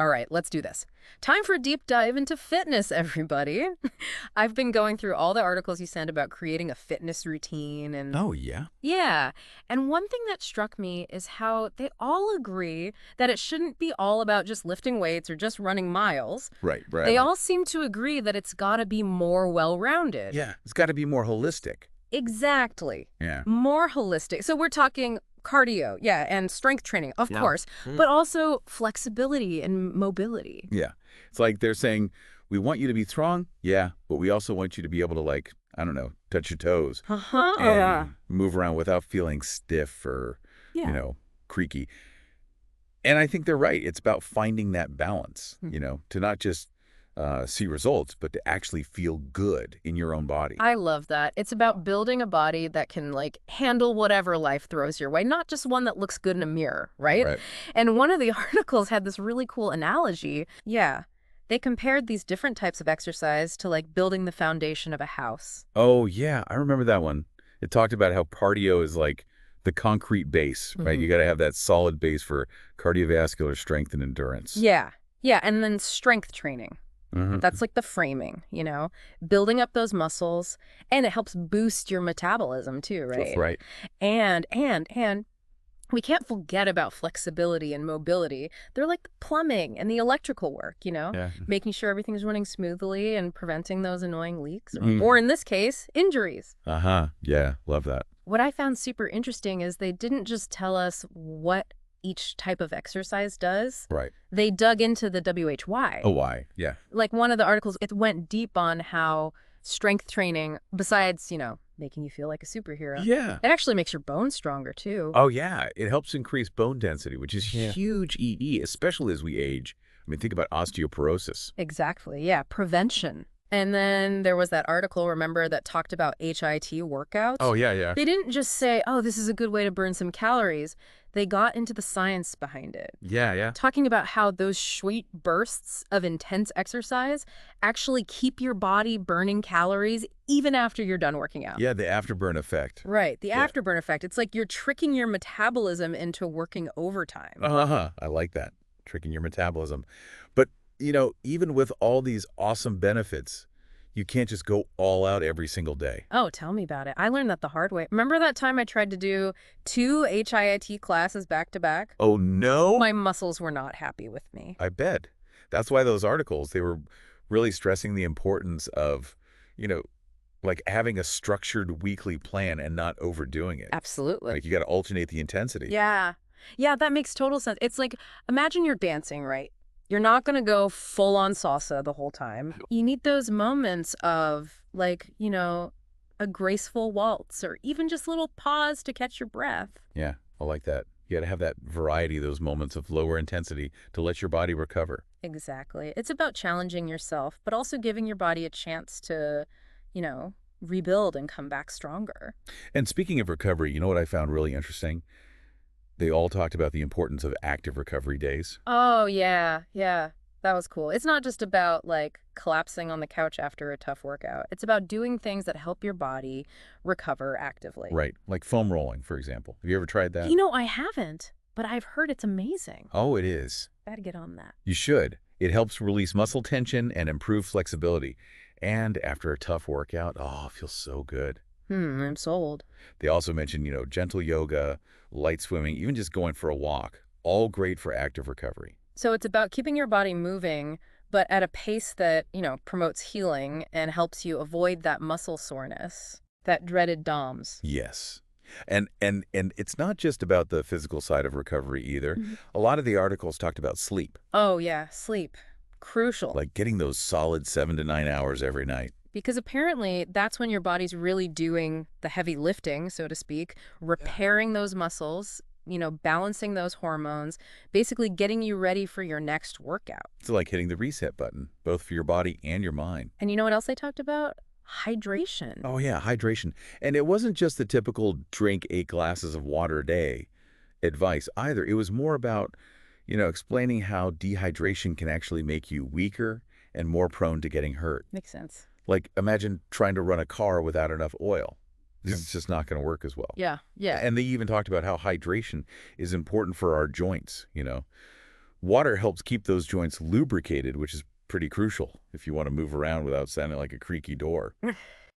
All right, let's do this. Time for a deep dive into fitness, everybody. I've been going through all the articles you sent about creating a fitness routine and Oh, yeah? yeah. And one thing that struck me is how they all agree that it shouldn't be all about just lifting weights or just running miles. Right, They right. all seem to agree that it's got to be more well-rounded. Yeah, it's got to be more holistic. Exactly. Yeah. More holistic. So we're talking cardio, yeah, and strength training, of Yeah. course, but also flexibility and mobility. Yeah. It's like they're saying, we want you to be strong, yeah, but we also want you to be able to, like, I don't know, touch your toes Uh-huh. and move around without feeling stiff or, Yeah. creaky. And I think they're right. It's about finding that balance, Hmm. to not just see results, but to actually feel good in your own body. I love that. It's about building a body that can, like, handle whatever life throws your way, not just one that looks good in a mirror, right? Right. And one of the articles had this really cool analogy. Yeah. They compared these different types of exercise to, like, building the foundation of a house. Oh, yeah, I remember that one. It talked about how cardio is like the concrete base, right? Mhm. You got to have that solid base for cardiovascular strength and endurance. Yeah. Yeah. And then strength training. Mhm. That's like the framing, building up those muscles, and it helps boost your metabolism too, That's right? right. And we can't forget about flexibility and mobility. They're like the plumbing and the electrical work, Yeah. making sure everything's running smoothly and preventing those annoying leaks, Mm. or in this case, injuries. Uh-huh. Yeah, love that. What I found super interesting is they didn't just tell us what each type of exercise does. Right. They dug into the WHY. Oh, why? Yeah. Like one of the articles, it went deep on how strength training, besides, making you feel like a superhero, Yeah. it actually makes your bones stronger too. Oh, yeah. It helps increase bone density, which is Yeah. huge ED, especially as we age. I mean, think about osteoporosis. Exactly. Yeah. Prevention. And then there was that article, remember, that talked about HIIT workouts. Oh, yeah. They didn't just say, oh, this is a good way to burn some calories. They got into the science behind it, Yeah. talking about how those sweet bursts of intense exercise actually keep your body burning calories even after you're done working out. Yeah, the afterburn effect. Right, the Yeah. afterburn effect. It's like you're tricking your metabolism into working overtime. Uh-huh. I like that. Tricking your metabolism. But, even with all these awesome benefits, you can't just go all out every single day. Oh, tell me about it. I learned that the hard way. Remember that time I tried to do 2 HIIT classes back to back? Oh, no? My muscles were not happy with me. I bet. That's why those articles, they were really stressing the importance of, like having a structured weekly plan and not overdoing it. Absolutely. Like you got to alternate the intensity. Yeah. Yeah, that makes total sense. It's like, imagine you're dancing, right? You're not going to go full on salsa the whole time. You need those moments of, like, a graceful waltz or even just a little pause to catch your breath. Yeah, I like that. You got to have that variety, those moments of lower intensity to let your body recover. Exactly. It's about challenging yourself, but also giving your body a chance to, rebuild and come back stronger. And speaking of recovery, you know what I found really interesting? They all talked about the importance of active recovery days. Oh, yeah. Yeah. That was cool. It's not just about, like, collapsing on the couch after a tough workout. It's about doing things that help your body recover actively. Right, like foam rolling, for example. Have you ever tried that? I haven't, but I've heard it's amazing. Oh, it is. Gotta get on that. You should. It helps release muscle tension and improve flexibility. And after a tough workout, oh, it feels so good. I'm sold. They also mentioned, gentle yoga, light swimming, even just going for a walk. All great for active recovery. So it's about keeping your body moving, but at a pace that, promotes healing and helps you avoid that muscle soreness, that dreaded DOMS. Yes. And it's not just about the physical side of recovery either. Mhm. A lot of the articles talked about sleep, Oh, yeah, sleep. Crucial. like getting those solid 7 to 9 hours every night. Because apparently that's when your body's really doing the heavy lifting, so to speak, repairing those muscles, balancing those hormones, basically getting you ready for your next workout. It's like hitting the reset button, both for your body and your mind. And you know what else they talked about? Hydration. Oh, yeah, hydration. And it wasn't just the typical drink 8 glasses of water a day advice either. It was more about, explaining how dehydration can actually make you weaker and more prone to getting hurt. Makes sense. Like, imagine trying to run a car without enough oil. It's just not going to work as well. Yeah, yeah. And they even talked about how hydration is important for our joints, Water helps keep those joints lubricated, which is pretty crucial if you want to move around without sounding like a creaky door.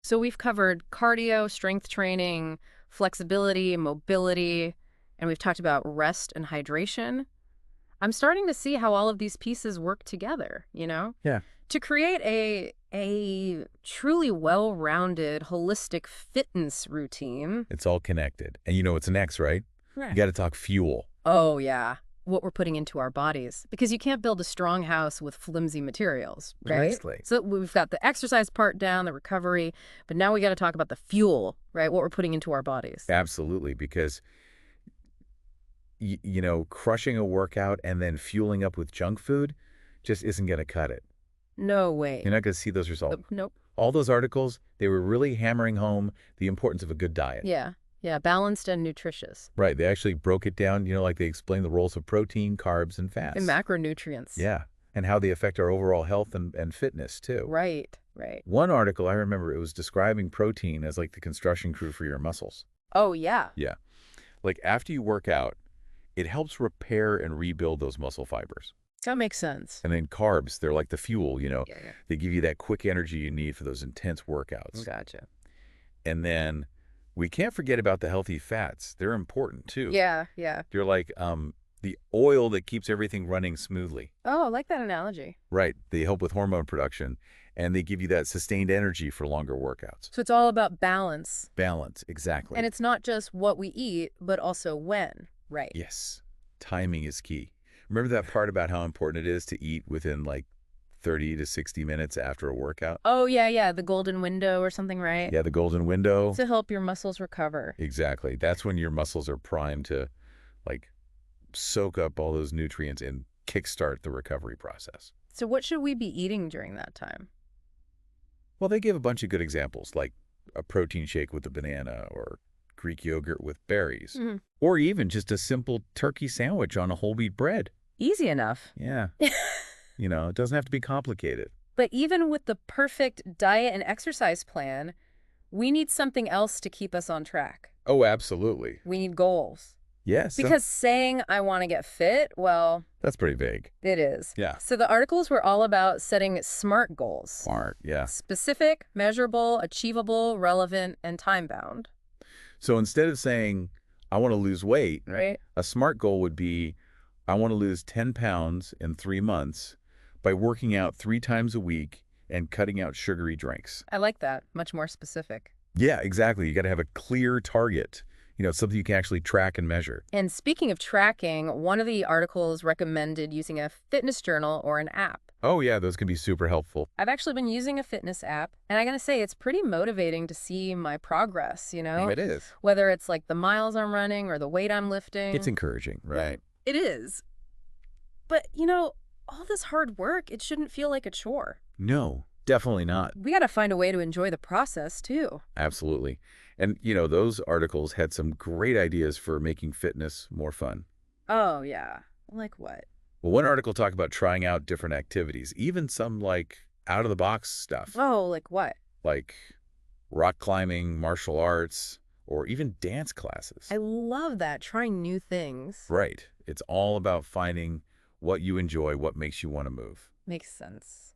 So we've covered cardio, strength training, flexibility, mobility, and we've talked about rest and hydration. I'm starting to see how all of these pieces work together, Yeah. to create a truly well-rounded, holistic fitness routine. It's all connected. And you know what's next, right? Right. You got to talk fuel. Oh, yeah. What we're putting into our bodies. Because you can't build a strong house with flimsy materials, right? Precisely. So we've got the exercise part down, the recovery, but now we got to talk about the fuel, right? What we're putting into our bodies. Absolutely, because crushing a workout and then fueling up with junk food just isn't going to cut it. No way. You're not going to see those results. Nope. All those articles, they were really hammering home the importance of a good diet. Yeah. Yeah, balanced and nutritious. Right. They actually broke it down, like they explained the roles of protein, carbs, and fats. And macronutrients. Yeah. And how they affect our overall health and fitness, too. Right. One article, I remember, it was describing protein as like the construction crew for your muscles. Oh, yeah. Yeah. Like after you work out, it helps repair and rebuild those muscle fibers. That makes sense. And then carbs, they're like the fuel, Yeah. They give you that quick energy you need for those intense workouts. Gotcha. And then we can't forget about the healthy fats. They're important, too. Yeah. They're like the oil that keeps everything running smoothly. Oh, I like that analogy. Right. They help with hormone production, and they give you that sustained energy for longer workouts. So it's all about balance. Balance, exactly. And it's not just what we eat, but also when, right? Yes. Timing is key. Remember that part about how important it is to eat within like 30 to 60 minutes after a workout? Oh, yeah. The golden window or something, right? Yeah, the golden window. To help your muscles recover. Exactly. That's when your muscles are primed to like soak up all those nutrients and kickstart the recovery process. So what should we be eating during that time? Well, they give a bunch of good examples, like a protein shake with a banana or Greek yogurt with berries, or even just a simple turkey sandwich on a whole wheat bread. Easy enough. Yeah. It doesn't have to be complicated. But even with the perfect diet and exercise plan, we need something else to keep us on track. Oh, absolutely. We need goals. Yes. Because saying I want to get fit, well, that's pretty vague. it is. Yeah. So the articles were all about setting SMART goals. Smart, yeah. Specific, measurable, achievable, relevant, and time-bound. So instead of saying, I want to lose weight, right? A SMART goal would be, I want to lose 10 pounds in 3 months by working out 3 times a week and cutting out sugary drinks. I like that. Much more specific. Yeah, exactly. You got to have a clear target, something you can actually track and measure. And speaking of tracking, one of the articles recommended using a fitness journal or an app. Oh, yeah, those can be super helpful. I've actually been using a fitness app, and I gotta say, it's pretty motivating to see my progress, It is. Whether it's like the miles I'm running or the weight I'm lifting. It's encouraging, right? It is. But, all this hard work, it shouldn't feel like a chore. No, definitely not. We gotta find a way to enjoy the process, too. Absolutely. And, those articles had some great ideas for making fitness more fun. Oh, yeah. Like what? Well, one article talked about trying out different activities, even some like out-of-the-box stuff. Oh, like what? Like rock climbing, martial arts, or even dance classes. I love that, trying new things. Right. It's all about finding what you enjoy, what makes you want to move. Makes sense.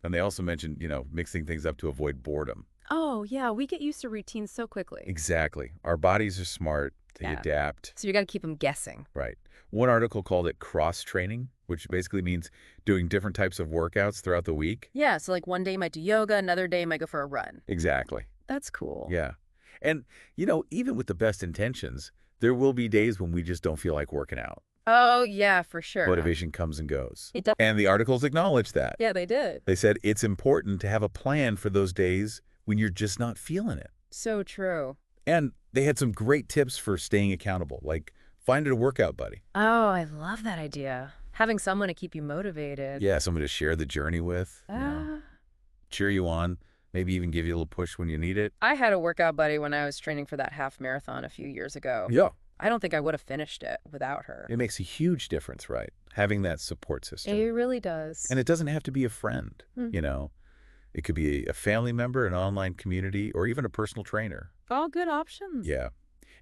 And they also mentioned, mixing things up to avoid boredom. Oh, yeah, we get used to routines so quickly. Exactly. Our bodies are smart. They adapt. So you got to keep them guessing. Right. One article called it cross-training, which basically means doing different types of workouts throughout the week. Yeah, so like one day you might do yoga, another day you might go for a run. Exactly. That's cool. Yeah. And, even with the best intentions, there will be days when we just don't feel like working out. Oh, yeah, for sure. Motivation comes and goes. It does. And the articles acknowledge that. Yeah, they did. They said it's important to have a plan for those days when you're just not feeling it. So true. And they had some great tips for staying accountable, like find a workout buddy. Oh, I love that idea. Having someone to keep you motivated. Yeah, someone to share the journey with, cheer you on, maybe even give you a little push when you need it. I had a workout buddy when I was training for that half marathon a few years ago. Yeah. I don't think I would have finished it without her. It makes a huge difference, right? Having that support system. It really does. And it doesn't have to be a friend, It could be a family member, an online community, or even a personal trainer. All good options. Yeah.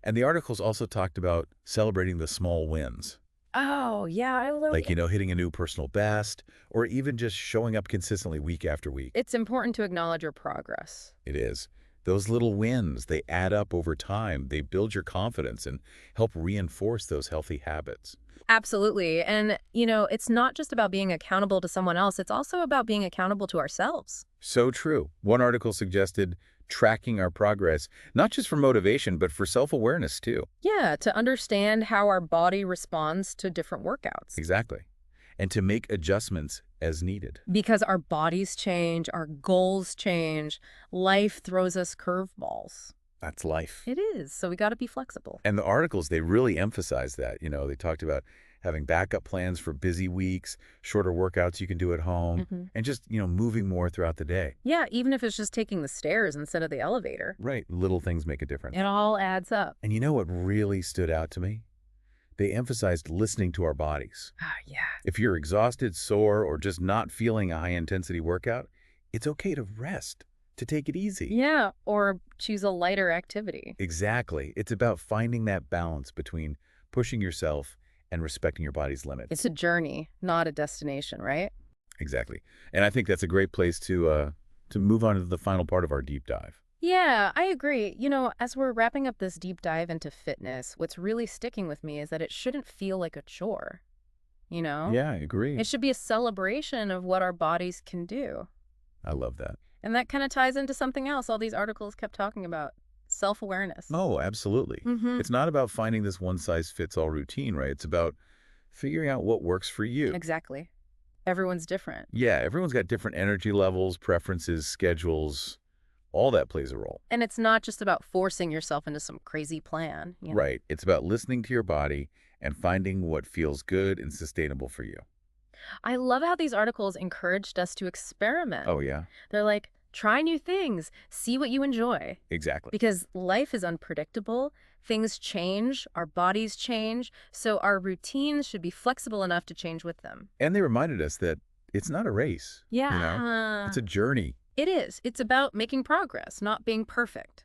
And the articles also talked about celebrating the small wins. Oh, yeah, I love Like, hitting a new personal best, or even just showing up consistently week after week. it's important to acknowledge your progress. It is. Those little wins, they add up over time. They build your confidence and help reinforce those healthy habits. Absolutely. And, it's not just about being accountable to someone else, it's also about being accountable to ourselves. So true. One article suggested tracking our progress, not just for motivation, but for self-awareness too. Yeah, to understand how our body responds to different workouts. Exactly. And to make adjustments as needed. Because our bodies change, our goals change, life throws us curveballs. That's life. It is. So we got to be flexible. And the articles, they really emphasize that. They talked about having backup plans for busy weeks, shorter workouts you can do at home, and just, moving more throughout the day. Yeah, even if it's just taking the stairs instead of the elevator. Right. Little things make a difference. It all adds up. And you know what really stood out to me? They emphasized listening to our bodies. Ah, yeah. If you're exhausted, sore, or just not feeling a high-intensity workout, it's okay to rest, to take it easy. Yeah, or choose a lighter activity. Exactly. It's about finding that balance between pushing yourself and respecting your body's limits. It's a journey, not a destination, right? Exactly. And I think that's a great place to move on to the final part of our deep dive. Yeah, I agree. As we're wrapping up this deep dive into fitness, what's really sticking with me is that it shouldn't feel like a chore, you know? Yeah, I agree. It should be a celebration of what our bodies can do. I love that. And that kind of ties into something else all these articles kept talking about, self-awareness. Oh, absolutely. It's not about finding this one-size-fits-all routine, right? It's about figuring out what works for you. Exactly. Everyone's different. Yeah, everyone's got different energy levels, preferences, schedules. All that plays a role. And it's not just about forcing yourself into some crazy plan. Right. It's about listening to your body and finding what feels good and sustainable for you. I love how these articles encouraged us to experiment. Oh, yeah. They're like, try new things, see what you enjoy. Exactly. Because life is unpredictable, things change, our bodies change, so our routines should be flexible enough to change with them. And they reminded us that it's not a race. Yeah. It's a journey. It is. It's about making progress, not being perfect.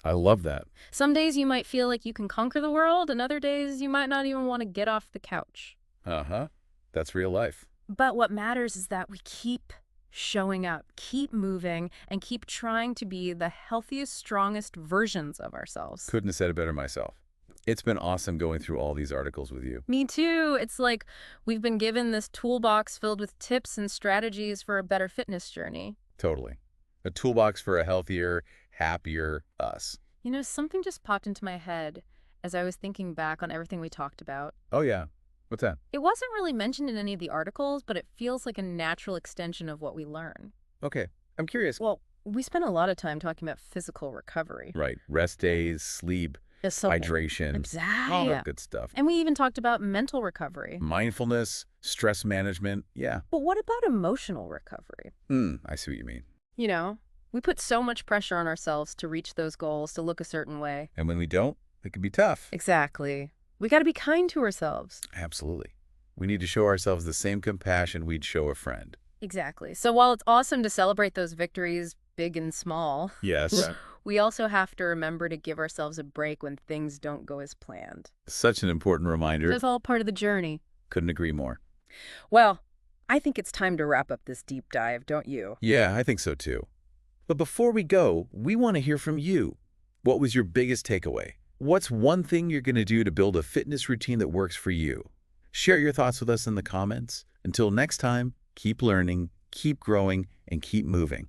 I love that. Some days you might feel like you can conquer the world, and other days you might not even want to get off the couch. Uh-huh. That's real life. But what matters is that we keep showing up, keep moving, and keep trying to be the healthiest, strongest versions of ourselves. Couldn't have said it better myself. It's been awesome going through all these articles with you. Me too. It's like we've been given this toolbox filled with tips and strategies for a better fitness journey. Totally. A toolbox for a healthier, happier us. Something just popped into my head as I was thinking back on everything we talked about. Oh, yeah. What's that? It wasn't really mentioned in any of the articles, but it feels like a natural extension of what we learn. Okay. I'm curious. Well, we spent a lot of time talking about physical recovery. Right. Rest days, sleep, hydration, all Exactly. that good stuff. And we even talked about mental recovery. Mindfulness, stress management. Yeah. But what about emotional recovery? I see what you mean. We put so much pressure on ourselves to reach those goals, to look a certain way. And when we don't, it can be tough. Exactly. We got to be kind to ourselves. Absolutely. We need to show ourselves the same compassion we'd show a friend. Exactly. So while it's awesome to celebrate those victories, big and small, Yes. we also have to remember to give ourselves a break when things don't go as planned. Such an important reminder. It's all part of the journey. Couldn't agree more. Well, I think it's time to wrap up this deep dive, don't you? Yeah, I think so too. But before we go, we want to hear from you. What was your biggest takeaway? What's one thing you're going to do to build a fitness routine that works for you? Share your thoughts with us in the comments. Until next time, keep learning, keep growing, and keep moving.